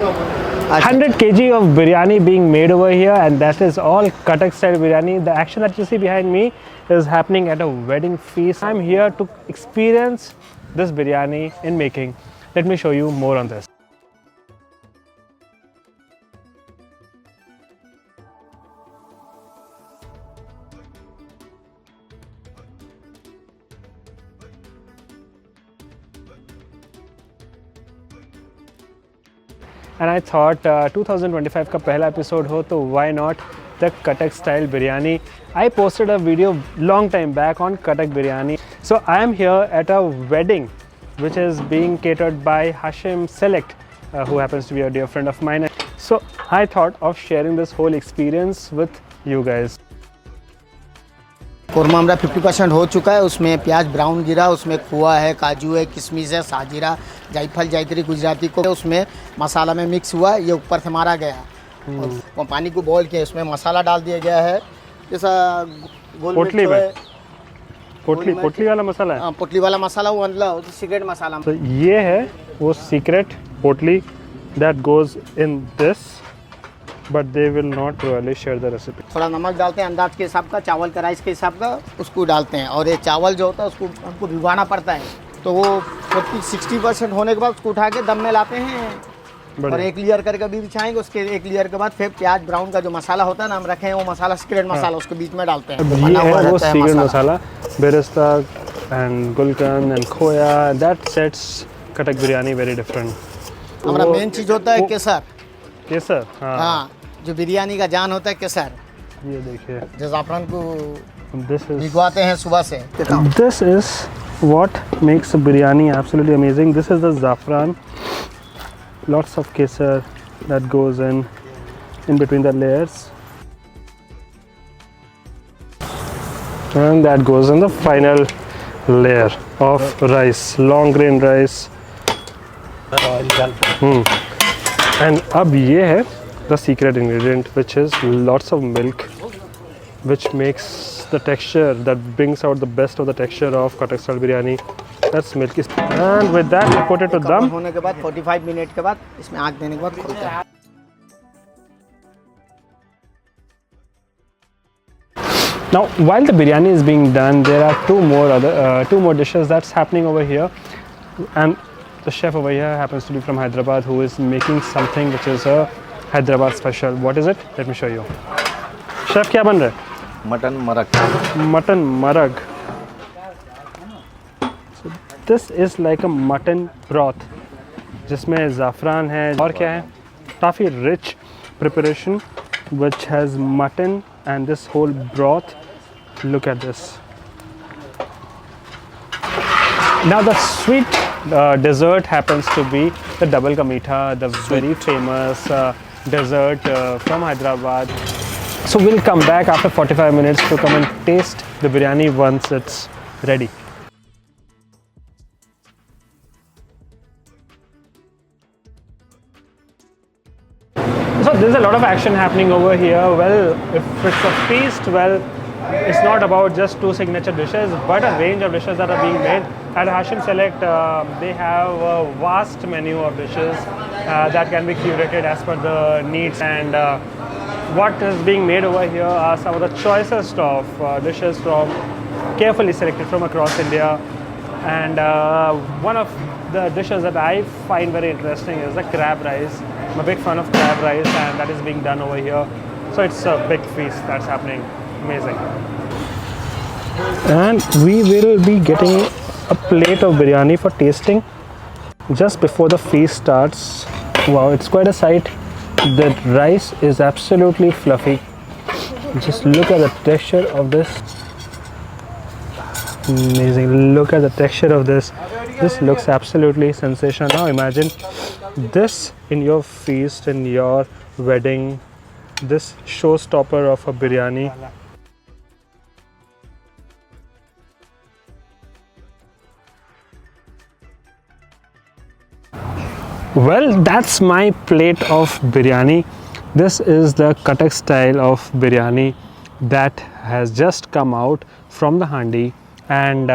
100 kg of biryani being made over here, and that is all Cuttack style biryani. The action that you see behind me is happening at a wedding feast. I'm here to experience this biryani in making. Let me show you more on this. And I thought 2025 का पहला episode हो तो why not the Cuttack style biryani. I posted a video long time back on CuttackBiryani. So I am here at a wedding which is being catered by Hashim Select, who happens to be a dear friend of mine. So I thought of sharing this whole experience with you guys. Korma हमारा 50% हो चुका है। उसमें प्याज brown गिरा, उसमें खोआ है, काजू है, किशमिश है, साजीरा, जायफल, जायत्री गुजराती को उसमें मसाला में मिक्स हुआ। ये ऊपर से मारा गया और पानी को बॉईल किया, उसमें मसाला डाल दिया गया है। जैसा पोटली में पोटली वाला मसाला है। पोटली वाला मसाला वो मतलब सीक्रेट मसाला। तो ये है वो सीक्रेट पोटली that goes in this, but they will not really share the recipe. थोड़ा नमक डालते हैं अंदाज के हिसाब का, चावल का राइस के हिसाब का उसको डालते हैं। और ये चावल जो होता है उसको हमको भिगवाना पड़ता है, तो वो 60% होने के बाद उसको उठा के दम में लाते हैं और एक लेयर करके भी बिछाएंगे। उसके एक लेयर के बाद फिर प्याज ब्राउन का जो मसाला होता है ना हम रखे हैं, वो मसाला सीक्रेट मसाला उसके बीच में डालते हैं। ये है वो secret masala, birista and gulkand and khoya, that sets Cuttack biryani very different. हमारा मेन चीज़ होता है केसर। केसर, हाँ, जो बिरयानी का जान होता है केसर। ये देखिए, जो ज़ाफ़रान को भिगवाते हैं सुबह से। This is what makes a biryani absolutely amazing. This is the saffron, lots of kesar that goes in between the layers, and that goes in the final layer of rice, long grain rice. And अब ये है the secret ingredient, which is lots of milk, which makes the texture, that brings out the best of the texture of Cuttack style biryani. That's milky. And with that we put it to dum. होने के बाद 45 minute के बाद इसमें आग देने के बाद खोलते हैं। Now while the biryani is being done, there are two more dishes that's happening over here, and the chef over here happens to be from Hyderabad, who is making something which is a Hyderabad special. What is it? Let me show you. Chef, क्या बन रहा है? Mutton मरग। Mutton marag. So this is like a mutton broth, जिसमें ज़ाफ़रान है और क्या है? काफ़ी rich preparation which has mutton and this whole broth. Look at this. Now the sweet dessert happens to be the double ka meetha, the very famous dessert from Hyderabad. So we'll come back after 45 minutes to come and taste the biryani once it's ready. So there's a lot of action happening over here. Well, if it's a feast, well, it's not about just two signature dishes, but a range of dishes that are being made. At Hashim Select, they have a vast menu of dishes that can be curated as per the needs, and what is being made over here are some of the choicest of dishes from carefully selected from across India. And one of the dishes that I find very interesting is the crab rice. I'm a big fan of crab rice, and that is being done over here. So it's a big feast that's happening. Amazing. And we will be getting a plate of biryani for tasting just before the feast starts. Wow, it's quite a sight. The rice is absolutely fluffy. Just look at the texture of this. Amazing. Look at the texture of this. This looks absolutely sensational. Now imagine this in your feast, in your wedding, this showstopper of a biryani. Well, that's my plate of biryani. This is the Cuttack style of biryani that has just come out from the handi, and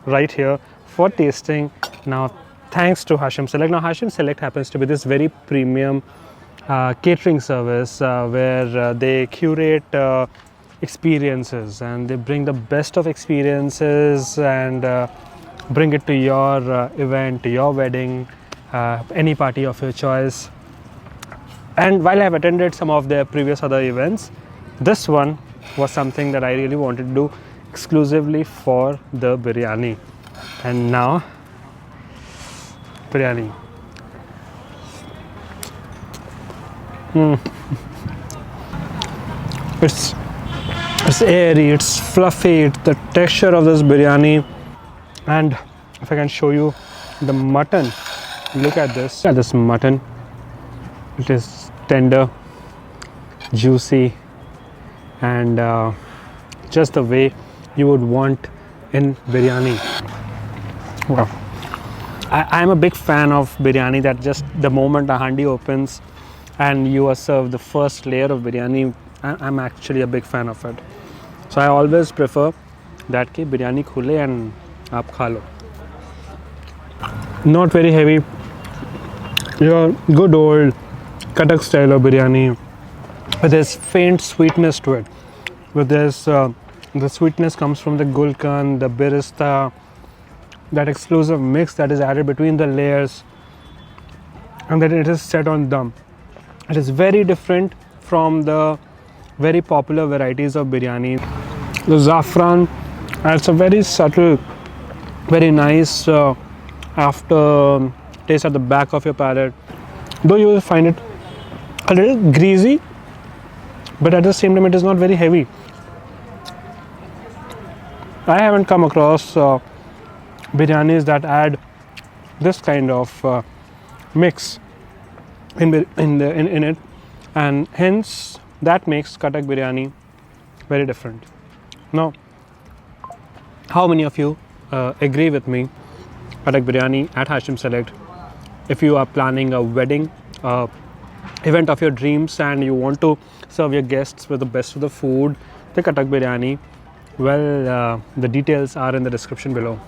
right here for tasting. Now thanks to Hashim Select. Now Hashim Select happens to be this very premium catering service where they curate experiences, and they bring the best of experiences and bring it to your event, to your wedding, any party of your choice. And while I have attended some of their previous other events, this one was something that I really wanted to do exclusively for the biryani. And now, biryani. It's airy, it's fluffy, it's the texture of this biryani. And if I can show you the mutton, look at this. Look at this mutton. It is tender, juicy, and just the way you would want in biryani. Wow. I'm a big fan of biryani, that just the moment a handi opens and you are served the first layer of biryani, I'm actually a big fan of it. So I always prefer that ki biryani khule and aap kha lo. Not very heavy. Your good old Cuttack style of biryani with this faint sweetness to it. With this, the sweetness comes from the gulkan, the birista, that exclusive mix that is added between the layers, and then it is set on dum. It is very different from the very popular varieties of biryani. The saffron adds a very subtle, very nice after taste at the back of your palate. Though you will find it a little greasy, but at the same time it is not very heavy. I haven't come across biryanis that add this kind of mix in it, and hence that makes CuttackBiryani very different. Now, how many of you agree with me? CuttackBiryani at Hashim Select. If you are planning a wedding event of your dreams and you want to serve your guests with the best of the food, the CuttackBiryani, well, the details are in the description below.